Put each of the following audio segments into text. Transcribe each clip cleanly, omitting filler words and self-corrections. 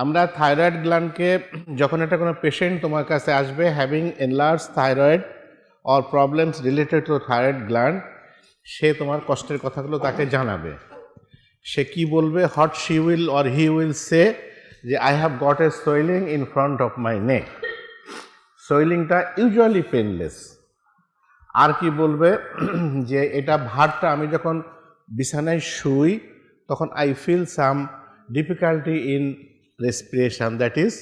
আমরা থাইরয়েড গ্ল্যান্ডকে যখন একটা কোনো পেশেন্ট তোমার কাছে আসবে having enlarge thyroid or problems related to thyroid gland, সে তোমার কষ্টের কথাগুলো তাকে জানাবে। সে কি বলবে? What she will or he will say যে I have got a swelling in front of my neck. সোয়েলিংটা ইউজুয়ালি পেনলেস। আর কি বলবে? যে এটা ভারটা আমি যখন বিছানায় শুই তখন I feel some difficulty in respiration, that is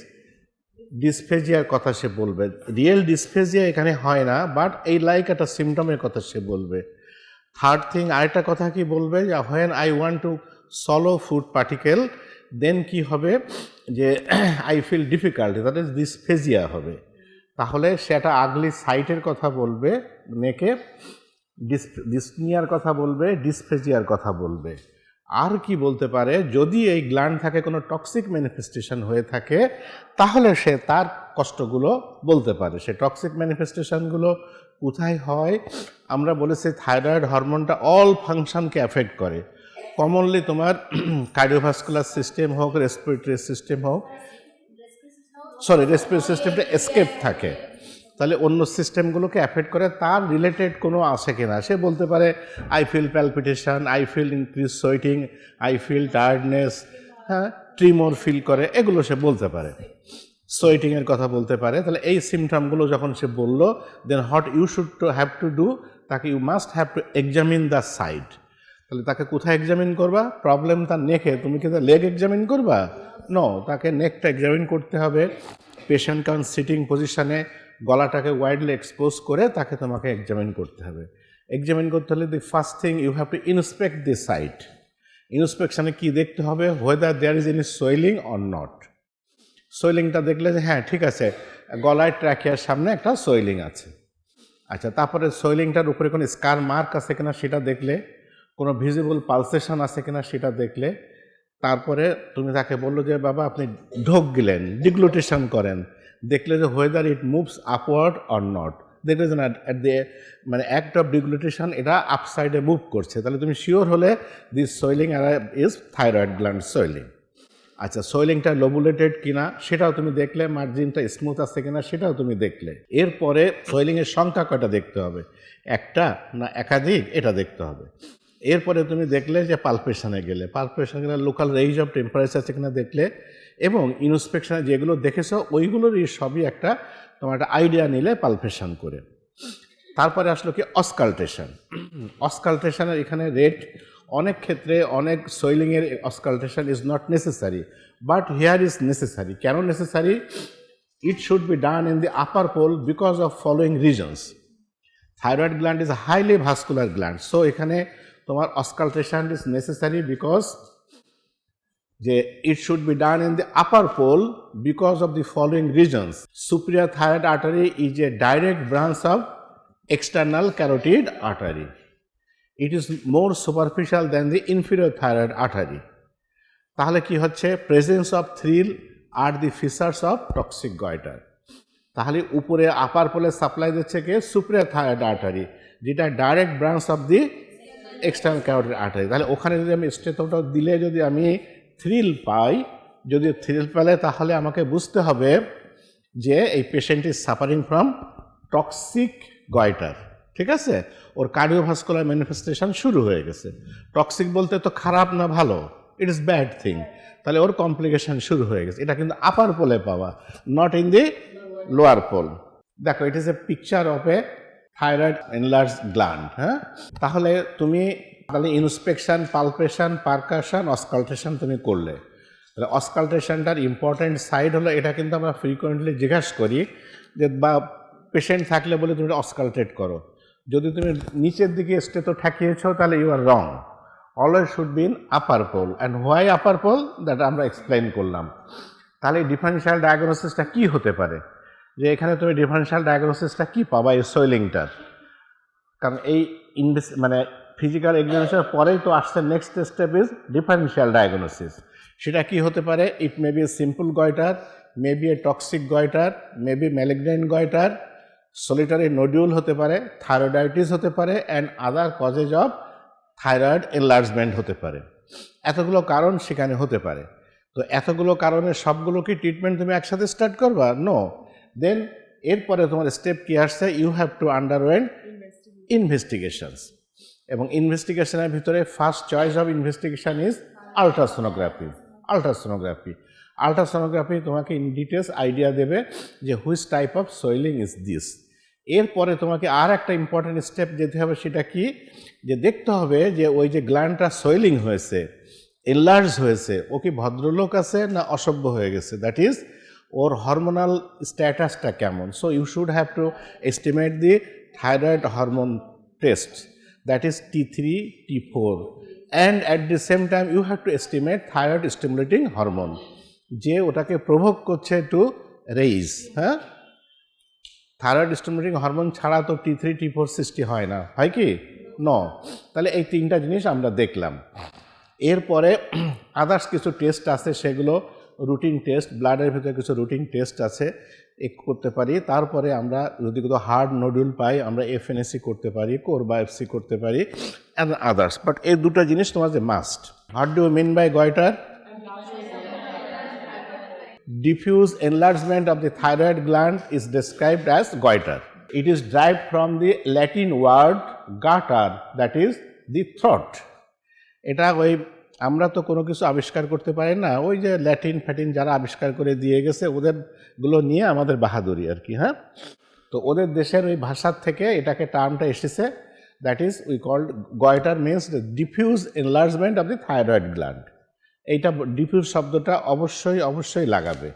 ডিসফেজিয়ার কথা সে বলবে। রিয়েল ডিসফেজিয়া এখানে হয় না, বাট এই লাইক একটা সিমটমের কথা সে বলবে। থার্ড থিং, আরেকটা কথা কি বলবে? যে when I want to swallow food particle, then কি হবে? যে I feel difficulty, that is dysphagia হবে। তাহলে সেটা আগলি সাইটের কথা বলবে, নেকে ডিসনিয়ার কথা বলবে, ডিসফেজিয়ার কথা বলবে। আর কি বলতে পারে? যদি এই গ্ল্যান্ড থাকে কোনো টক্সিক ম্যানিফেস্টেশন হয়ে থাকে তাহলে সে তার কষ্টগুলো বলতে পারে। সে টক্সিক ম্যানিফেস্টেশনগুলো কোথায় হয়? আমরা বলেছি থাইরয়েড হরমোনটা অল ফাংশনকে অ্যাফেক্ট করে। কমনলি তোমার কার্ডিওভাস্কুলার সিস্টেম হোক, রেসপিরেটরি সিস্টেম হোক, রেসপিরেটরি সিস্টেমটা এসকেপ থাকে, তাহলে অন্য সিস্টেমগুলোকে অ্যাফেক্ট করে। তার রিলেটেড কোনো আছে কিনা সে বলতে পারে I feel palpitation, I feel increase sweating, I feel tiredness, হ্যাঁ, ট্রিমর ফিল করে, এগুলো সে বলতে পারে। সোয়েটিংয়ের কথা বলতে পারে। তাহলে এই সিমটমগুলো যখন সে বলল, then what you should to have to do, তাকে you must have to examine the site. তাহলে তাকে কোথায় এক্সামিন করবা? প্রবলেম তার নেকে, তুমি কি তার লেগ এক্সামিন করবা? নো, তাকে নেকটা এক্সামিন করতে হবে। পেশেন্ট কারণ সিটিং পজিশনে গলাটাকে ওয়াইডলি এক্সপোজ করে তাকে তোমাকে এক্সামিন করতে হবে। এক্সামিন করতে হলে the first thing you have to inspect the site. ইন্সপেকশনে কি দেখতে হবে? Whether there is any swelling or not. সোয়েলিংটা দেখলে যে হ্যাঁ ঠিক আছে, গলায় ট্র্যাকিয়ার সামনে একটা সোয়েলিং আছে। আচ্ছা, তারপরে সোয়েলিংটার উপরে কোনো স্কার মার্ক আছে কিনা সেটা দেখলে, কোনো ভিজিবল পালসেশন আছে কিনা সেটা দেখলে, তারপরে তুমি তাকে বললো যে বাবা আপনি ঢোক গিলেন, ডিগ্লুটেশন করেন, দেখলে যে whether it moves upward or not. দেখলে যে না অ্যাট দি মানে অ্যাক্ট অফ ডিগ্লুটেশন এটা আপসাইডে মুভ করছে, তাহলে তুমি শিওর হলে this swelling is thyroid gland swelling. আচ্ছা, সোয়েলিংটা লোবুলেটেড কিনা সেটাও তুমি দেখলে, মার্জিনটা স্মুথ আছে কিনা সেটাও তুমি দেখলে। এরপরে সোয়েলিংয়ের সংখ্যা কয়টা দেখতে হবে, একটা না একাধিক, এটা দেখতে হবে। এরপরে তুমি দেখলে যে পালপেশনে গেলে, লোকাল রেঞ্জ অফ টেম্পারেচার আছে কিনা দেখলে, এবং ইন্সপেকশনে যেগুলো দেখেছো ওইগুলোরই সবই একটা তোমার একটা আইডিয়া নিলে পালপেশন করে। তারপরে আসলো কি অসকালটেশন। অসকালটেশনের এখানে রেট অনেক ক্ষেত্রে অনেক সোয়েলিংয়ের auscultation is not necessary, but here is necessary. কেন necessary? It should be done in the upper pole because of following reasons. Thyroid gland is highly vascular gland, so এখানে তোমার অসকালটেশন ইজ নেসেসারি বিকজ যে it should be done in the upper pole because of the following reasons. Superior thyroid artery is a direct branch of external carotid artery. It is more superficial than the inferior thyroid artery. তাহলে কি হচ্ছে? presence of thrill are the fissures of toxic goiter. তাহলে উপরে আপার পোলে supply দিচ্ছে কে? Superior thyroid artery, যেটা direct branch of the external carotid artery. তাহলে ওখানে যদি আমি স্টেথোটা দিলে যদি আমি থ্রিল পাই, যদি থ্রিল পেলে তাহলে আমাকে বুঝতে হবে যে এই patient is suffering from toxic goitre. ঠিক আছে, ওর কার্ডিওভাস্কুলার ম্যানিফেস্টেশন শুরু হয়ে গেছে। টক্সিক বলতে তো খারাপ না ভালো, ইট ইজ ব্যাড থিং। তাহলে ওর কমপ্লিকেশন শুরু হয়ে গেছে। এটা কিন্তু আপার পোলে পাওয়া, not in the lower pole. দেখো, it is a picture of a thyroid enlarge gland. হ্যাঁ, তাহলে তুমি তাহলে ইন্সপেকশন, পালপেশন, পারকাশন, অসকালটেশন তুমি করলে। তাহলে অসকালটেশনটার ইম্পর্ট্যান্ট সাইড হলো, এটা কিন্তু আমরা ফ্রিকোয়েন্টলি জিজ্ঞাসা করি যে বা পেশেন্ট থাকলে বলে তুমি অসকালটেট করো। যদি তুমি নিচের দিকে স্টেথো ঠাকিয়েছো তাহলে you are wrong. Always should be in upper pole. And why upper pole, that আমরা এক্সপ্লেইন করলাম। তাহলে ডিফারেন্সিয়াল ডায়াগনোসিসটা কি হতে পারে? যে এখানে তুমি ডিফারেন্সিয়াল ডায়াগনোসিসটা কি পাবা এই সোয়েলিংটার? কারণ এই মানে ফিজিক্যাল এক্সামিনেশনের পরেই তো আসছে next step is differential diagnosis. সেটা কি হতে পারে? It may be a simple goitre, may be a toxic goitre, may be malignant goitre, solitary nodule হতে পারে, থাইরয়েডাইটিস হতে পারে, and other causes of thyroid enlargement হতে পারে। এতগুলো কারণ সেখানে হতে পারে। তো এতগুলো কারণে সবগুলো কি ট্রিটমেন্ট তুমি একসাথে স্টার্ট করবা? নো। দেন এরপরে তোমার স্টেপ কি আসছে? ইউ হ্যাভ টু আন্ডারওয়েন্ট ইনভেস্টিগেশনস, এবং ইনভেস্টিগেশনের ভিতরে first choice of investigation is ultrasonography. Ultrasonography তোমাকে ইন ডিটেলস আইডিয়া দেবে যে which type of swelling is this. এরপরে তোমাকে আর একটা ইম্পর্টেন্ট স্টেপ যেতে হবে, সেটা কি, যে দেখতে হবে যে ওই যে গ্ল্যান্ডটা সোয়েলিং হয়েছে, এনলার্জ হয়েছে, ও কি ভদ্রলোক আছে না অসভ্য হয়ে গেছে, দ্যাট ইজ ওর হরমোনাল স্ট্যাটাসটা কেমন। So you should have to estimate the thyroid hormone test, that is T3, T4, and at the same time you have to estimate thyroid stimulating hormone, যে ওটাকে প্রভোগ করছে to raise. হ্যাঁ, thyroid stimulating hormone ছাড়া তো T3, T4 সৃষ্টি হয় না, হয় কি? ন। তাহলে এই তিনটা জিনিস আমরা দেখলাম। এরপরে আদার্স কিছু টেস্ট আছে, সেগুলো রুটিন টেস্ট, ব্লাডের ভিতরে কিছু রুটিন টেস্ট আছে, করতে পারি। তারপরে আমরা যদি কোনো হার্ড নডুল পাই, আমরা FNAC করতে পারি, কোর বায়োপসি করতে পারি, অ্যান্ড আদার্স। বাট এই দুটো জিনিস তোমার যে must. What do you mean by goiter? Diffuse enlargement of the thyroid gland is described as goiter. It is derived from the Latin word gater, that is the throat. এটা ওই আমরা তো কোনো কিছু আবিষ্কার করতে পারি না, ওই যে ল্যাটিন ফ্যাটিন যারা আবিষ্কার করে দিয়ে গেছে ওদেরগুলো নিয়ে আমাদের বাহাদুরি আর কি। হ্যাঁ, তো ওদের দেশের ওই ভাষার থেকে এটাকে টার্মটা এসেছে, that is we called goiter means the diffuse enlargement of the thyroid gland. এইটা ডিফিউজ শব্দটা অবশ্যই লাগাবে।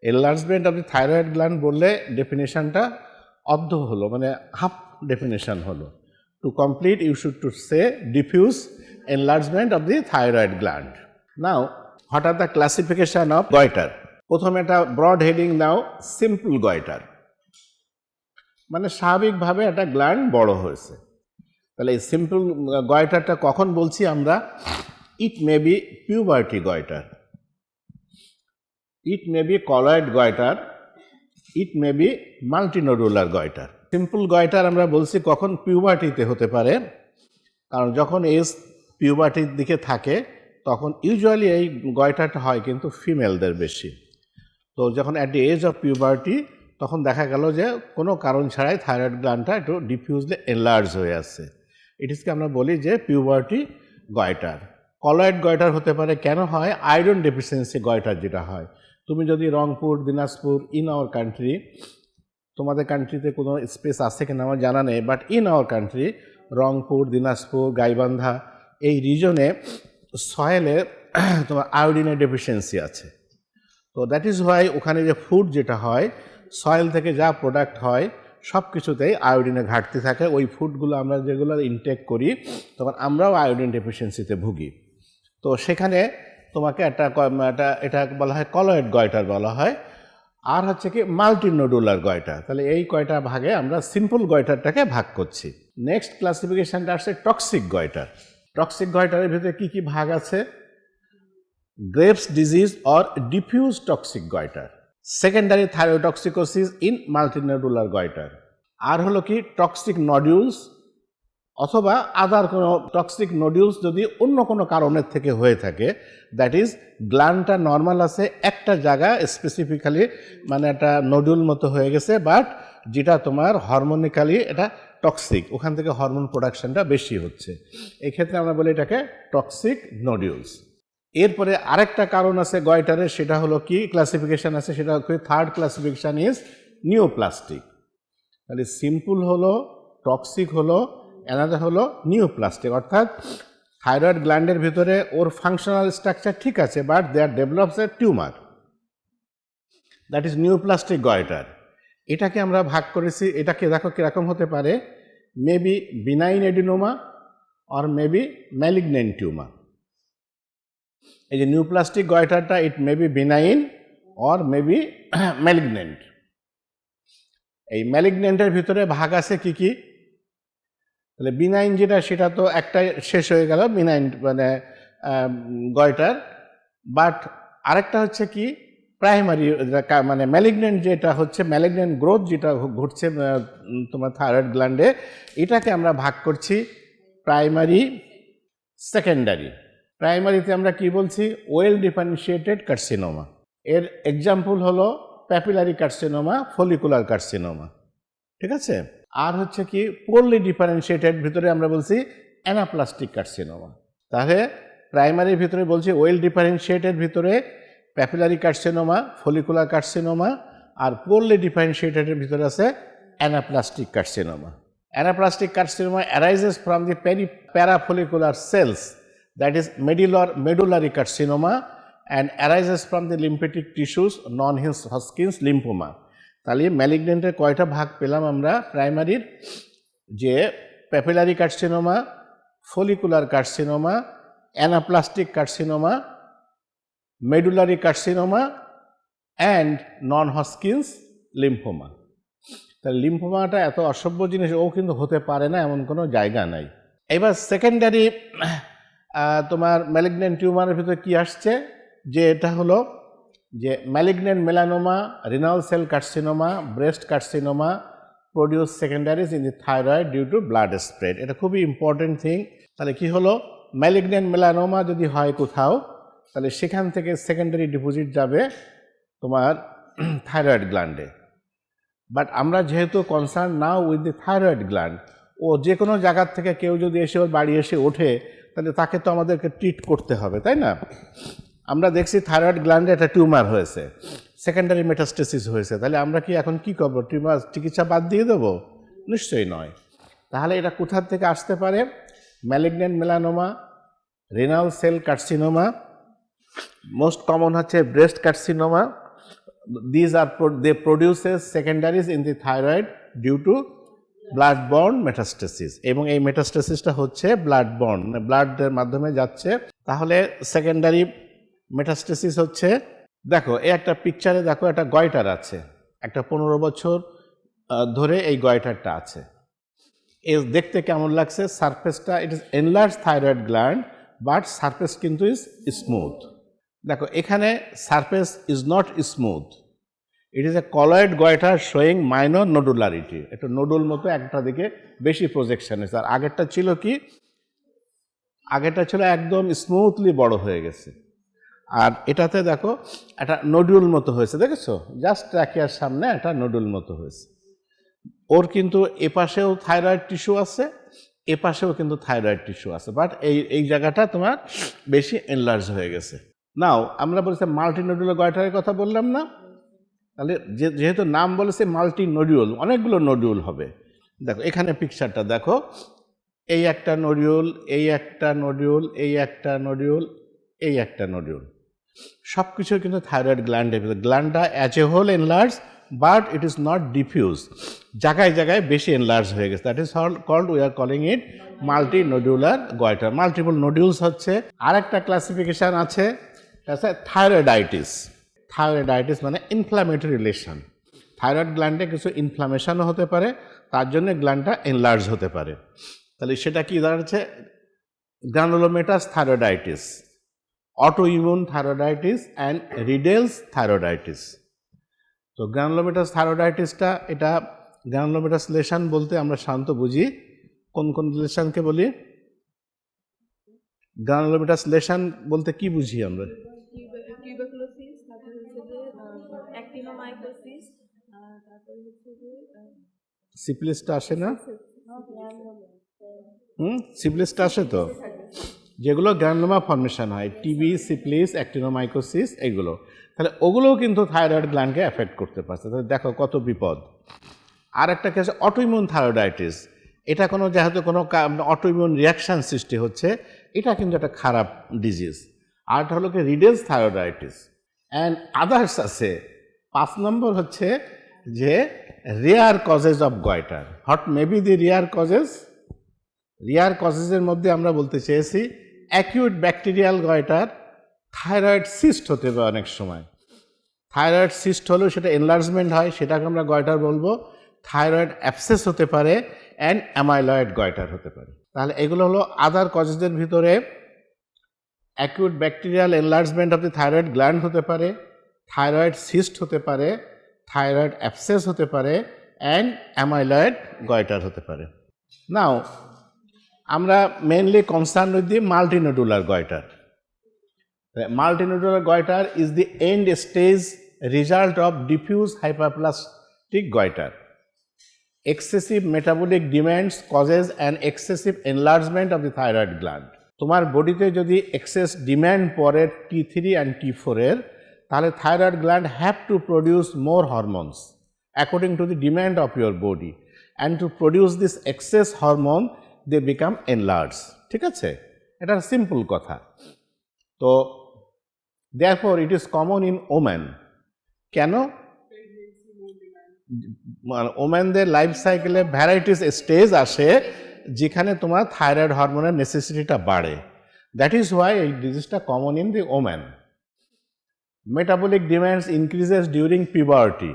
Enlargement of the thyroid gland বললে ডেফিনেশনটা অর্ধ হলো, মানে হাফ ডেফিনেশন হলো। To complete you should to say diffuse enlargement of the thyroid gland. Now, what are the classification of goiter? প্রথমে একটা ব্রড হেডিং নাও, সিম্পল goiter, মানে স্বাভাবিকভাবে একটা গ্ল্যান্ড বড় হয়েছে। তাহলে এই সিম্পল goiterটা কখন বলছি আমরা? It may be puberty goiter, it may be colloid goiter, it may be multinodular goiter. Simple goiter আমরা বলছি কখন? পিউবার্টিতে হতে পারে, কারণ যখন এজ পিউবার্টির দিকে থাকে তখন ইউজুয়ালি এই গয়টারটা হয় কিন্তু ফিমেলদের বেশি। তো যখন at the age of puberty তখন দেখা গেল যে কোনো কারণ ছাড়াই থাইরয়েড গ্ল্যান্ডটা একটু ডিফিউজলি এনলার্জ হয়ে আসছে, এটিসকে আমরা বলি যে পিউবার্টি গয়টার। কলয়েড গয়টার হতে পারে, কেন হয়? আয়রন ডেফিসিয়েন্সি গয়টার যেটা হয়। তুমি যদি Rangpur, Dinajpur, in our country, তোমাদের কান্ট্রিতে কোনো স্পেস আছে কিনা আমার জানা নেই, but in our country Rangpur, Dinajpur, Gaibandha এই রিজনে সয়েলে তোমার আয়োডিনের ডেফিসিয়েন্সি আছে। তো দ্যাট ইজ হোয়াই ওখানে যে ফুড যেটা হয়, সয়েল থেকে যা প্রোডাক্ট হয় সব কিছুতেই আয়োডিনের ঘাটতি থাকে। ওই ফুডগুলো আমরা যেগুলো ইনটেক করি তখন আমরাও আয়োডিন ডেফিসিয়েন্সিতে ভুগি। তো সেখানে তোমাকে এটা বলা হয় কলয়েড গয়টার বলা হয়। আর হচ্ছে কি মাল্টিনোডুলার গয়টার। তাহলে এই কয়টা ভাগে আমরা সিম্পল গয়টারটাকে ভাগ করছি। নেক্সট ক্লাসিফিকেশনটা আসছে টক্সিক গয়টার। টক্সিক গয়টারের ভিতরে কি কি ভাগ আছে? Graves disease or diffuse toxic goitre, secondary thyrotoxicosis in multinodular goitre, আর হলো কি টক্সিক নডিউলস অথবা আদার কোনো টক্সিক নডিউলস যদি অন্য কোনো কারণের থেকে হয়ে থাকে, দ্যাট ইজ গ্ল্যান্ডটা নর্মাল আছে, একটা জায়গা স্পেসিফিক্যালি মানে একটা নডিউল মতো হয়ে গেছে, বাট যেটা তোমার হরমোনিক্যালি এটা টক্সিক, ওখান থেকে হরমোন প্রোডাকশনটা বেশি হচ্ছে, এক্ষেত্রে আমরা বলি এটাকে টক্সিক নডিউলস। এরপরে আরেকটা কারণ আছে গয়টারের, সেটা হলো কি ক্লাসিফিকেশন আছে, সেটা হচ্ছে থার্ড ক্লাসিফিকেশন ইজ নিওপ্লাস্টিক। তাহলে সিম্পল হলো, টক্সিক হলো, অ্যানাদার হলো নিওপ্লাস্টিক, অর্থাৎ থাইরয়েড গ্ল্যান্ডের ভিতরে ওর ফাংশনাল স্ট্রাকচার ঠিক আছে, but there develops a tumour, that is neoplastic goitre. এটাকে আমরা ভাগ করেছি, এটাকে দেখো কীরকম হতে পারে, maybe benign adenoma or maybe malignant tumour. এই যে নিওপ্লাস্টিক গয়টারটা it maybe benign or maybe malignant. এই ম্যালিগনেন্টের ভিতরে ভাগ আছে কি কি? তাহলে বিনাইন যেটা সেটা তো একটাই শেষ হয়ে গেল, বিনাইন মানে গয়টার, বাট আরেকটা হচ্ছে কি প্রাইমারি মানে ম্যালিগনেন্ট, যেটা হচ্ছে ম্যালিগনেন্ট গ্রোথ যেটা ঘটছে তোমার থাইরয়েড গ্ল্যান্ডে, এটাকে আমরা ভাগ করছি প্রাইমারি, সেকেন্ডারি। প্রাইমারিতে আমরা কি বলছি? Well differentiated carcinoma. এর এক্সাম্পল হলো প্যাপিলারি কার্সিনোমা, ফলিকুলার কার্সিনোমা, ঠিক আছে? আর হচ্ছে কি পোরলি ডিফারেন্সিয়েটেড ভিতরে আমরা বলছি অ্যানাপ্লাস্টিক কার্সিনোমা। তাহলে প্রাইমারির ভিতরে বলছি ওয়েল ডিফারেন্সিয়েটেড ভিতরে প্যাপিলারি কার্সিনোমা, ফলিকুলার কার্সিনোমা, আর পোরলি ডিফারেন্সিয়েটেডের ভিতরে আছে anaplastic carcinoma. Anaplastic carcinoma arises from the parafollicular cells, that is medullary carcinoma, and arises from the lymphatic tissues, non-Hodgkin's lymphoma. তাহলে ম্যালিগন্যান্টের কয়টা ভাগ পেলাম আমরা প্রাইমারির? যে papillary carcinoma, follicular carcinoma, anaplastic carcinoma, medullary carcinoma and non-Hodgkin's lymphoma. তাহলে লিম্ফোমাটা এত অসভ্য জিনিস, ও কিন্তু হতে পারে না এমন কোনো জায়গা নাই। এবার সেকেন্ডারি তোমার ম্যালিগন্যান্ট টিউমারের ভিতরে কি আসছে? যে এটা হলো যে malignant melanoma, renal cell carcinoma, breast carcinoma produce secondaries in the thyroid due to blood spread. এটা খুবই ইম্পর্টেন্ট থিং। তাহলে কি হলো? ম্যালিগন্যান্ট মেলানোমা যদি হয় কোথাও, তাহলে সেখান থেকে সেকেন্ডারি ডিপোজিট যাবে তোমার থাইরয়েড গ্ল্যান্ডে। বাট আমরা যেহেতু concern now with the thyroid gland, ও যে কোনো জায়গার থেকে কেউ যদি এসে ওর বাড়ি এসে ওঠে, তাহলে তাকে তো আমাদেরকে ট্রিট করতে হবে, তাই না? আমরা দেখছি থাইরয়েড গ্ল্যান্ডে একটা টিউমার হয়েছে, সেকেন্ডারি মেটাস্টেসিস হয়েছে, তাহলে আমরা কি এখন কি করবো? টিউমার চিকিৎসা বাদ দিয়ে দেবো? নিশ্চয়ই নয়। তাহলে এটা কোথার থেকে আসতে পারে? Malignant melanoma, renal cell carcinoma, most common হচ্ছে breast carcinoma. These are they produces secondaries in the thyroid due to blood-borne metastasis, এবং এই মেটাস্টেসিসটা হচ্ছে blood-borne, মানে ব্লাডের মাধ্যমে যাচ্ছে। তাহলে সেকেন্ডারি মেটাস্টেসিস হচ্ছে, দেখো এই একটা পিকচারে দেখো একটা গয়টার আছে, একটা 15 বছর ধরে এই গয়টারটা আছে। এই দেখতে কেমন লাগছে? সারফেসটা it is enlarge thyroid gland, but surface কিন্তু ইজ স্মুথ। দেখো এখানে surface is not smooth, it is a colloid goitre showing minor nodularity. একটা নোডুল মতো একটা দিকে বেশি প্রজেকশন আছে। আর আগেরটা ছিল কি? আগেরটা ছিল একদম স্মুথলি বড় হয়ে গেছে, আর এটাতে দেখো একটা নোডুল মতো হয়েছে, দেখেছো? জাস্ট ট্র্যাকিয়ার সামনে একটা নোডুল মতো হয়েছে। ওর কিন্তু এপাশেও থাইরয়েড টিস্যু আছে, এপাশেও কিন্তু থাইরয়েড টিস্যু আছে, বাট এই জায়গাটা তোমার বেশি এনলার্জ হয়ে গেছে। নাও আমরা বলছি মাল্টিনোডুলার গয়টারের কথা বললাম না? তাহলে যেহেতু নাম বলেছে মাল্টি নোডিউল, অনেকগুলো নোডিউল হবে। দেখো এখানে পিকচারটা দেখো, এই একটা নোডিউল, এই একটা নোডিউল, এই একটা নোডিউল, এই একটা নোডিউল, সব কিছু কিন্তু থাইরয়েড গ্ল্যান্ডের ভিতরে। গ্ল্যান্ডটা as a whole enlarge, but it is not diffuse, জায়গায় জায়গায় বেশি এনলার্জ হয়ে গেছে। That is called, we are calling it multi nodular goitre. Multiple nodules হচ্ছে আরেকটা ক্লাসিফিকেশান আছে, থাইরয়েডাইটিস। থাইরয়েডাইটিস মানে ইনফ্ল্যামেটরি লেশন। থাইরয়েড গ্ল্যান্ডে কিছু ইনফ্লামেশনও হতে পারে, তার জন্য গ্ল্যান্ডটা এনলার্জ হতে পারে। তাহলে সেটা কি দাঁড়াচ্ছে? Granulomatous thyroiditis, autoimmune thyroiditis and Riedel's thyroiditis. তো গ্রানুলোমেটাস থাইরয়েডাইটিসটা, এটা গ্রানুলোমেটাস লেশন বলতে আমরা সাধারণত বুঝি কোন কোন লেশনকে বলি? গ্রানুলোমেটাস লেশন বলতে কি বুঝি আমরা? সিপ্লিসটা আসে না? সিপ্লিসটা আসে তো, যেগুলো গ্রানুলোমা ফর্মেশন হয়, টিবি, সিপ্লিস, অ্যাক্টিনোমাইকোসিস, এগুলো। তাহলে ওগুলোও কিন্তু থাইরয়েড গ্ল্যান্ডকে এফেক্ট করতে পারছে। তাহলে দেখো কত বিপদ। আর একটা কেস অটোইমিউন থাইরয়েডাইটিস, এটা যেহেতু কোনো অটোইমিউন রিয়াকশান সৃষ্টি হচ্ছে, এটা কিন্তু একটা খারাপ ডিজিজ। আর একটা হলো কি রিডেলস থাইরয়েডাইটিস অ্যান্ড আদার্স আছে। 5 নম্বর হচ্ছে যে rare causes of goitre. What may be the rare causes? Rare কজেসের মধ্যে আমরা বলতে চেয়েছি acute bacterial goitre, thyroid cyst হতে পারে অনেক সময়। থাইরয়েড সিস্ট হলেও সেটা এনলার্জমেন্ট হয়, সেটাকে আমরা গয়টার বলবো। থাইরয়েড অ্যাবসেস হতে পারে অ্যান্ড অ্যামাইলয়েড গয়টার হতে পারে। তাহলে এগুলো হলো আদার কজেসের ভিতরে। Acute bacterial enlargement of the thyroid gland হতে পারে, থাইরয়েড সিস্ট হতে পারে, থাইরয়েড অ্যাবসেস হতে পারে অ্যান্ড অ্যামাইলয়েড গয়টার হতে পারে। নাও আমরা mainly concern with the multinodular goitre. The multinodular goiter is the end stage result of diffuse hyperplastic goiter. Excessive metabolic demands causes an excessive enlargement of the thyroid gland. তোমার বডিতে যদি access demand পড়ে T3 and T4 এর, তাহলে thyroid gland have to produce more hormones according to the demand of your body, and to produce this excess hormone they become enlarged. ঠিক আছে, এটা simple কথা। তো therefore it is common in women. কেন? ওমেনদের life সাইকেলে varieties stage আসে যেখানে তোমার থাইরয়েড হরমোনের নেসেসিটিটা বাড়ে। দ্যাট ইজ ওয়াই এই ডিজিজটা common in the women. Metabolic demands increases during puberty.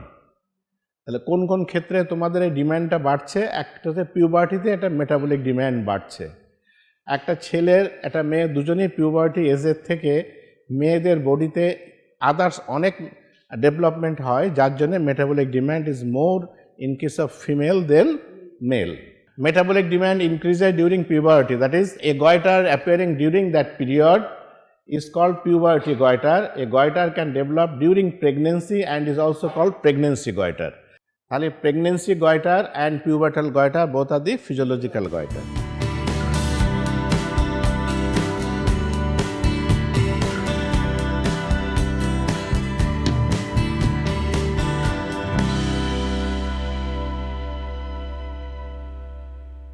তাহলে কোন কোন ক্ষেত্রে তোমাদের এই ডিম্যান্ডটা বাড়ছে? একটাতে পিউবার্টিতে একটা মেটাবলিক ডিম্যান্ড বাড়ছে। একটা ছেলের একটা মেয়ে দুজনেই পিউবার্টি এজের থেকে মেয়েদের বডিতে আদার্স অনেক ডেভেলপমেন্ট হয়, যার জন্য metabolic demand is more in case of female than male. Metabolic demand increases during puberty, that is, a goiter appearing during that period is called puberty goiter. A goiter can develop during pregnancy and is also called pregnancy goiter. Pregnancy goiter and pubertal goiter both are the physiological goiter.